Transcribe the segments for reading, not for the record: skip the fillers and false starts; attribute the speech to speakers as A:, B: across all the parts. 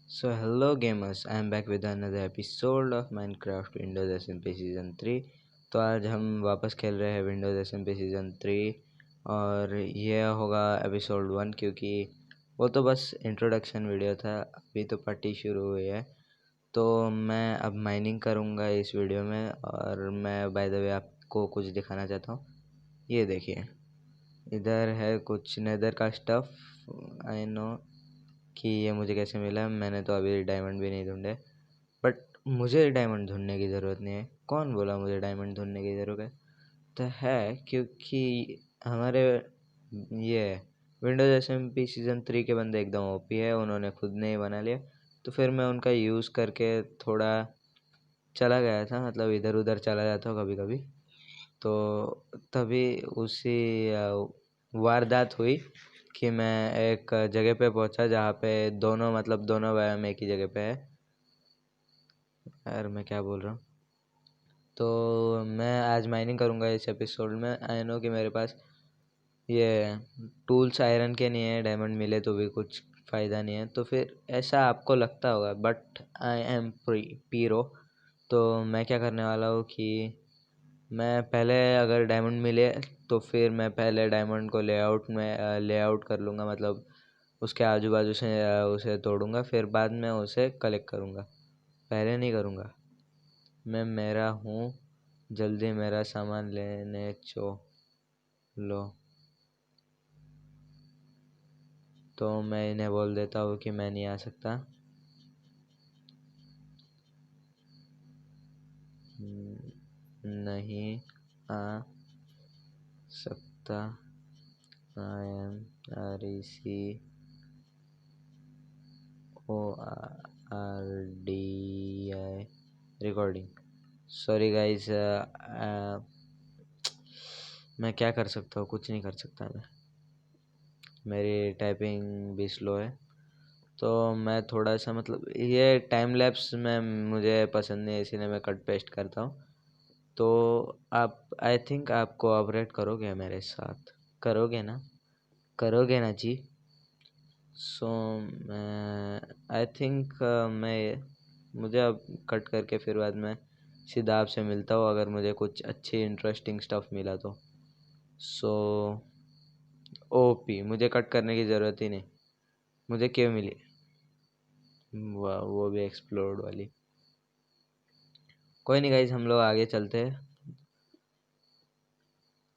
A: So hello gamers, I am back with another episode of Minecraft Windows SMP Season 3। तो आज हम वापस खेल रहे हैं Windows SMP Season 3 और यह होगा एपिसोड 1 क्योंकि वो तो बस इंट्रोडक्शन वीडियो था। अभी तो पार्टी शुरू हुई है तो मैं अब माइनिंग करूँगा इस वीडियो में। और मैं बाय द वे आपको कुछ दिखाना चाहता हूँ। ये देखिए, इधर है कुछ नेदर का स्टफ़। आई नो कि ये मुझे कैसे मिला। मैंने तो अभी डायमंड भी नहीं ढूंढे, बट मुझे डायमंड ढूंढने की ज़रूरत नहीं है। कौन बोला मुझे डायमंड ढूंढने की ज़रूरत तो है? क्योंकि हमारे ये विंडोज एसएमपी सीज़न 3 के बंदे एकदम ओपी है, उन्होंने खुद ने ही बना लिया। तो फिर मैं उनका यूज़ करके थोड़ा चला गया था, मतलब इधर उधर चला जाता हूँ कभी कभी। तो तभी उसी वारदात हुई कि मैं एक जगह पे पहुंचा जहाँ पे दोनों मतलब दोनों व्यायाम एक ही जगह पे है। यार मैं क्या बोल रहा हूँ। तो मैं आज माइनिंग करूँगा इस एपिसोड में। आई नो कि मेरे पास ये टूल्स आयरन के नहीं है, डायमंड मिले तो भी कुछ फ़ायदा नहीं है। तो फिर ऐसा आपको लगता होगा, बट आई एम पीरो। तो मैं क्या करने वाला हूँ कि मैं पहले अगर डायमंड मिले तो फिर मैं पहले डायमंड को लेआउट कर लूँगा, मतलब उसके आजू बाजू से उसे तोड़ूंगा, फिर बाद में उसे कलेक्ट करूँगा। पहले नहीं करूँगा। मैं मेरा हूँ, जल्दी मेरा सामान लेने लो। तो मैं इन्हें बोल देता हूँ कि मैं नहीं आ सकता। नहीं आ सकता। I am RECORDI recording. Sorry guys, मैं क्या कर सकता हूँ? कुछ नहीं कर सकता मैं। मेरी टाइपिंग भी स्लो है। तो मैं थोड़ा सा मतलब ये टाइम लैप्स में मुझे पसंद नहीं है, इसीलिए मैं कट पेस्ट करता हूँ। तो आप आई थिंक आप कोऑपरेट करोगे मेरे साथ, करोगे ना जी? सो मैं आई थिंक मैं मुझे अब कट करके फिर बाद में सीधा आपसे मिलता हूँ अगर मुझे कुछ अच्छी इंटरेस्टिंग स्टफ़ मिला तो। सो ओपी, मुझे कट करने की ज़रूरत ही नहीं। मुझे क्यों मिली? वाह, वो भी एक्सप्लोड वाली। कोई नहीं गाइज, हम लोग आगे चलते हैं।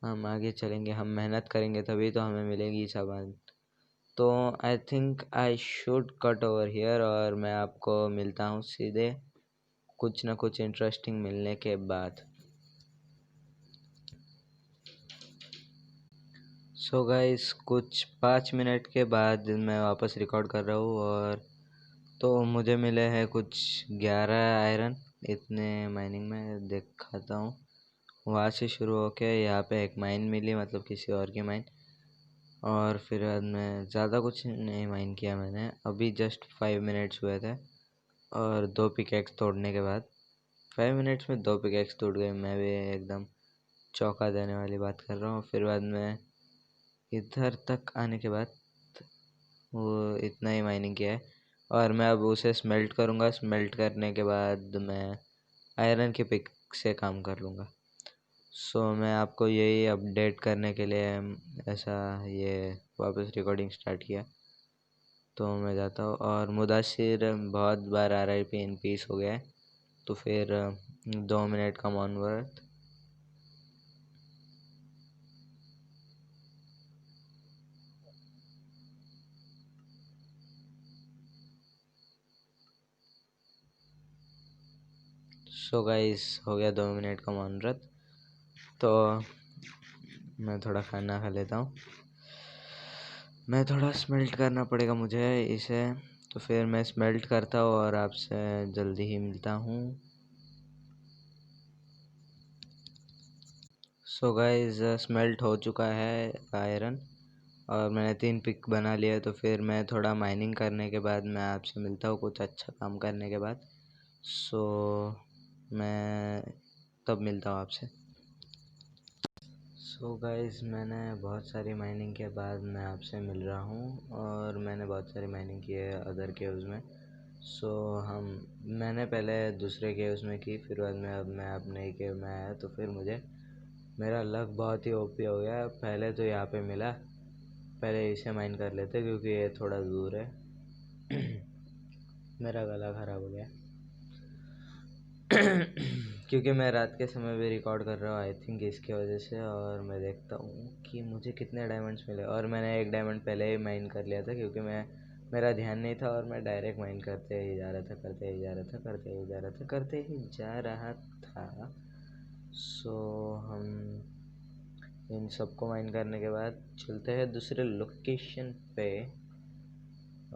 A: हम आगे चलेंगे, हम मेहनत करेंगे तभी तो हमें मिलेगी सामान। तो I think I should cut over here और मैं आपको मिलता हूँ सीधे कुछ ना कुछ इंटरेस्टिंग मिलने के बाद। सो गाइस, कुछ 5 मिनट के बाद मैं वापस रिकॉर्ड कर रहा हूँ और तो मुझे मिले हैं कुछ 11 आयरन इतने माइनिंग में। दिखाता हूँ, वहाँ से शुरू होके यहाँ पे एक माइन मिली, मतलब किसी और की माइन। और फिर बाद में ज़्यादा कुछ नहीं माइन किया मैंने, अभी जस्ट 5 मिनट्स हुए थे। और 2 पिकेक्स तोड़ने के बाद 5 मिनट्स में 2 पिकेक्स टूट गए। मैं भी एकदम चौंका देने वाली बात कर रहा हूँ। फिर बाद में इधर तक आने के बाद वो इतना ही माइनिंग किया है और मैं अब उसे स्मेल्ट करूँगा। स्मेल्ट करने के बाद मैं आयरन के पिक से काम कर लूँगा। सो मैं आपको यही अपडेट करने के लिए ऐसा ये वापस रिकॉर्डिंग स्टार्ट किया। तो मैं जाता हूँ और मुदासिर बहुत बार RIP इन पीस हो गया है। तो फिर 2 मिनट का मौन व्रत। सो गाइस, हो गया 2 मिनट का मौन व्रत। तो मैं थोड़ा खाना खा लेता हूँ। मैं थोड़ा स्मेल्ट करना पड़ेगा मुझे इसे। तो फिर मैं स्मेल्ट करता हूँ और आपसे जल्दी ही मिलता हूँ। सो गाइस, स्मेल्ट हो चुका है आयरन और मैंने 3 पिक बना लिया। तो फिर मैं थोड़ा माइनिंग करने के बाद मैं आपसे मिलता हूँ कुछ अच्छा काम करने के बाद। सो मैं तब मिलता हूँ आपसे। सो गाइस, मैंने बहुत सारी माइनिंग के बाद मैं आपसे मिल रहा हूँ और मैंने बहुत सारी माइनिंग की है अदर केव्स में। सो हम मैंने पहले दूसरे के उसमें की, फिर बाद में अब मैं अपने के में आया, तो फिर मुझे मेरा लक बहुत ही ओपी हो गया। पहले तो यहाँ पे मिला, पहले इसे माइन कर लेते क्योंकि ये थोड़ा दूर है। मेरा गला ख़राब हो गया क्योंकि मैं रात के समय भी रिकॉर्ड कर रहा हूँ, आई थिंक इसकी वजह से। और मैं देखता हूँ कि मुझे कितने डायमंड्स मिले, और मैंने एक डायमंड पहले ही माइन कर लिया था क्योंकि मेरा ध्यान नहीं था और मैं डायरेक्ट माइन करते ही जा रहा था, करते ही जा रहा था, करते ही जा रहा था, करते ही जा रहा था। सो हम इन सबको माइन करने के बाद चलते हैं दूसरे लोकेशन पे।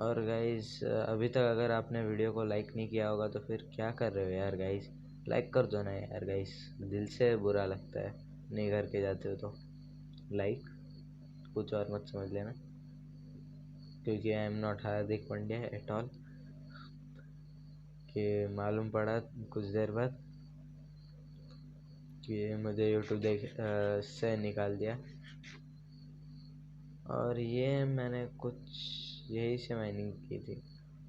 A: और गाइस, अभी तक अगर आपने वीडियो को लाइक नहीं किया होगा तो फिर क्या कर रहे हो यार गाइस, लाइक कर दो ना यार गाइस, दिल से बुरा लगता है नहीं करके जाते हो तो। लाइक कुछ और मत समझ लेना, क्योंकि I am not Hardik Pandya at all. कि मालूम पड़ा कुछ देर बाद कि मुझे यूट्यूब से निकाल दिया। और ये मैंने कुछ यही से माइनिंग की थी।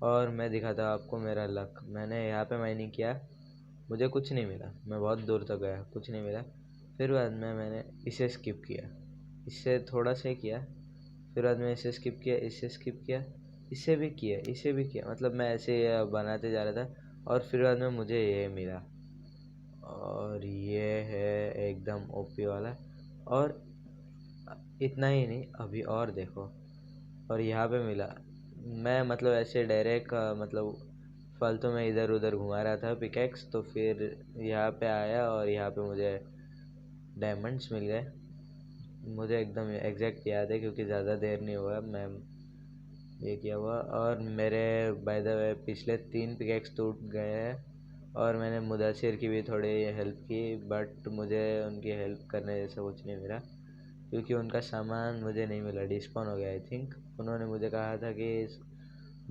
A: और मैं दिखाता हूँ आपको मेरा लक। मैंने यहाँ पे माइनिंग किया, मुझे कुछ नहीं मिला, मैं बहुत दूर तक गया, कुछ नहीं मिला। फिर बाद में मैंने इसे स्किप किया, इससे थोड़ा सा ही किया, फिर बाद में इसे स्किप किया, इसे स्किप किया, इसे भी किया, इसे भी किया, मतलब मैं ऐसे बनाते जा रहा था। और फिर बाद में मुझे ये मिला, और ये है एकदम ओपी वाला। और इतना ही नहीं, अभी और देखो, और यहाँ पे मिला। मैं मतलब ऐसे डायरेक्ट मतलब फालतू में इधर उधर घुमा रहा था पिकैक्स, तो फिर यहाँ पे आया और यहाँ पे मुझे डायमंड्स मिल गए। मुझे एकदम एग्जैक्ट याद है क्योंकि ज़्यादा देर नहीं हुआ मैं ये किया हुआ। और मेरे बाय द वे पिछले 3 पिकैक्स टूट गए हैं, और मैंने मुदस्सिर की भी थोड़ी हेल्प की, बट मुझे उनकी हेल्प करने जैसा कुछ नहीं मिला क्योंकि उनका सामान मुझे नहीं मिला, डिस्पॉन हो गया आई थिंक। उन्होंने मुझे कहा था कि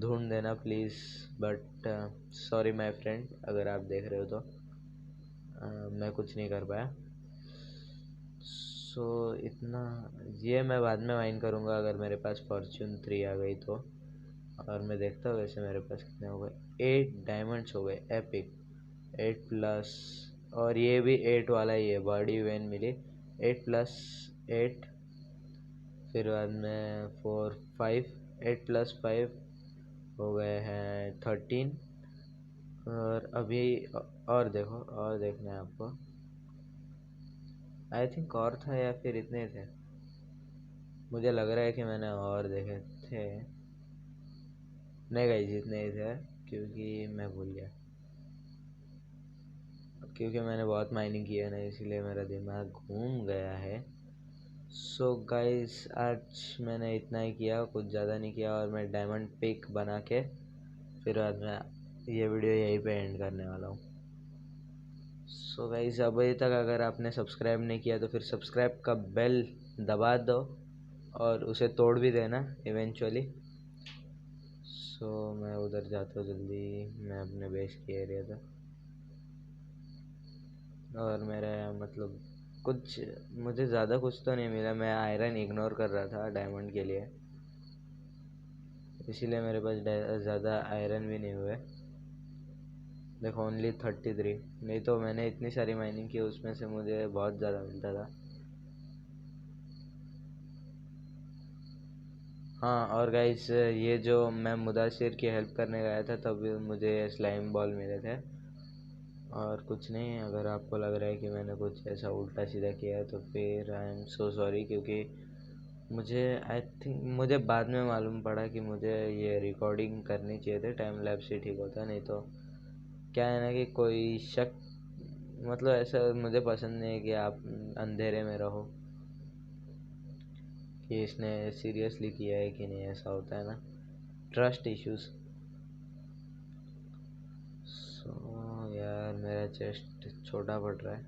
A: ढूंढ देना please, but sorry my friend, अगर आप देख रहे हो तो मैं कुछ नहीं कर पाया। सो इतना, ये मैं बाद में माइन करूँगा अगर मेरे पास फॉर्च्यून 3 आ गई तो। और मैं देखता हूँ वैसे मेरे पास कितने हो गए। 8 डायमंड्स हो गए एपिक, 8 प्लस, और ये भी 8 वाला ही है, बॉडी वेन मिली 8 प्लस 8। फिर बाद में 4 5, 8 प्लस 5 हो गए हैं 13। और अभी और देखो, और देखना है आपको, आई थिंक और था या फिर इतने थे, मुझे लग रहा है कि मैंने और देखे थे। नहीं गाइस, जितने ही थे क्योंकि मैं भूल गया, क्योंकि मैंने बहुत माइनिंग की है ना, इसीलिए मेरा दिमाग घूम गया है। सो गाइस, आज मैंने इतना ही किया, कुछ ज़्यादा नहीं किया, और मैं डायमंड पिक बना के फिर बाद में ये वीडियो यहीं पे एंड करने वाला हूँ। सो गाइस, अभी तक अगर आपने सब्सक्राइब नहीं किया तो फिर सब्सक्राइब का बेल दबा दो और उसे तोड़ भी देना इवेंचुअली। सो मैं उधर जाता हूँ जल्दी, मैं अपने बेस की एरिया था। और मेरा मतलब कुछ, मुझे ज़्यादा कुछ तो नहीं मिला, मैं आयरन इग्नोर कर रहा था डायमंड के लिए, इसीलिए मेरे पास ज़्यादा आयरन भी नहीं हुए। देखो ओनली 33, नहीं तो मैंने इतनी सारी माइनिंग की उसमें से मुझे बहुत ज़्यादा मिलता था। हाँ, और गाइस, ये जो मैं मुदासिर की हेल्प करने गया था तब मुझे स्लाइम बॉल मिले थे, और कुछ नहीं। अगर आपको लग रहा है कि मैंने कुछ ऐसा उल्टा सीधा किया है तो फिर आई एम सो सॉरी, क्योंकि मुझे आई थिंक मुझे बाद में मालूम पड़ा कि मुझे ये रिकॉर्डिंग करनी चाहिए थी, टाइम लैप्स ही ठीक होता, नहीं तो क्या है ना कि कोई शक, मतलब ऐसा मुझे पसंद नहीं है कि आप अंधेरे में रहो कि इसने सीरियसली किया है कि नहीं, ऐसा होता है ना, ट्रस्ट इश्यूज। सो यार, मेरा चेस्ट छोटा पड़ रहा है,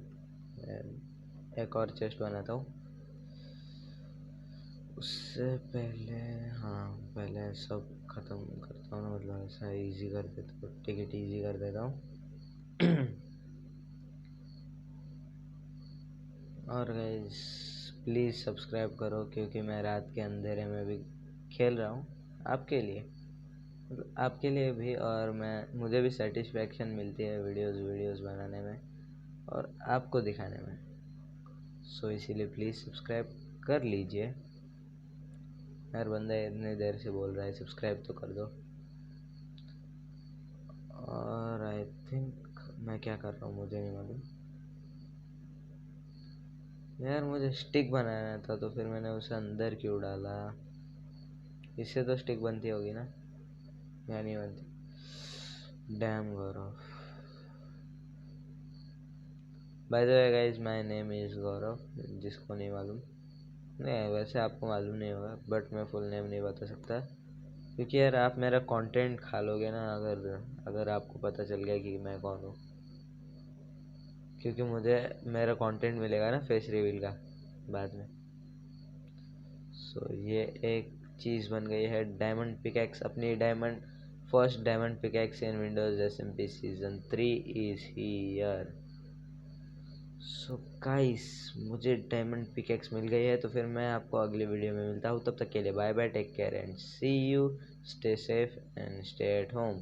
A: मैं एक और चेस्ट बनाता हूँ। उससे पहले, हाँ, पहले सब ख़त्म करता हूँ ना, मतलब ऐसा इजी कर देता हूँ, टिकट इजी कर देता हूँ। और गाइस, प्लीज़ सब्सक्राइब करो क्योंकि मैं रात के अंधेरे में भी खेल रहा हूँ आपके लिए। मतलब आपके लिए भी, और मुझे भी सेटिस्फेक्शन मिलती है वीडियोस बनाने में और आपको दिखाने में। सो इसीलिए प्लीज़ सब्सक्राइब कर लीजिए। हर बंदा इतने देर से बोल रहा है सब्सक्राइब तो कर दो। और आई थिंक मैं क्या कर रहा हूँ मुझे नहीं मालूम यार। मुझे स्टिक बनाना था तो फिर मैंने उसे अंदर क्यों डाला? इससे तो स्टिक बनती होगी ना, या नहीं बनती? डैम Gaurav. By the way guys, my name is Gaurav, जिसको नहीं मालूम। नहीं, वैसे आपको मालूम नहीं होगा, बट मैं फुल नेम नहीं बता सकता क्योंकि यार आप मेरा कंटेंट खा लोगे ना अगर आपको पता चल गया कि मैं कौन हूँ। क्योंकि मुझे मेरा कंटेंट मिलेगा ना फेस रिवील का बाद में। सो ये एक चीज़ बन गई है डायमंड पिकैक्स। अपनी first diamond pickaxe in Windows SMP season 3 is here. So guys, मुझे डायमंड पिकैक्स मिल गई है, तो फिर मैं आपको अगले वीडियो में मिलता हूँ। तब तक के लिए bye bye, take care and see you, stay safe and stay at home.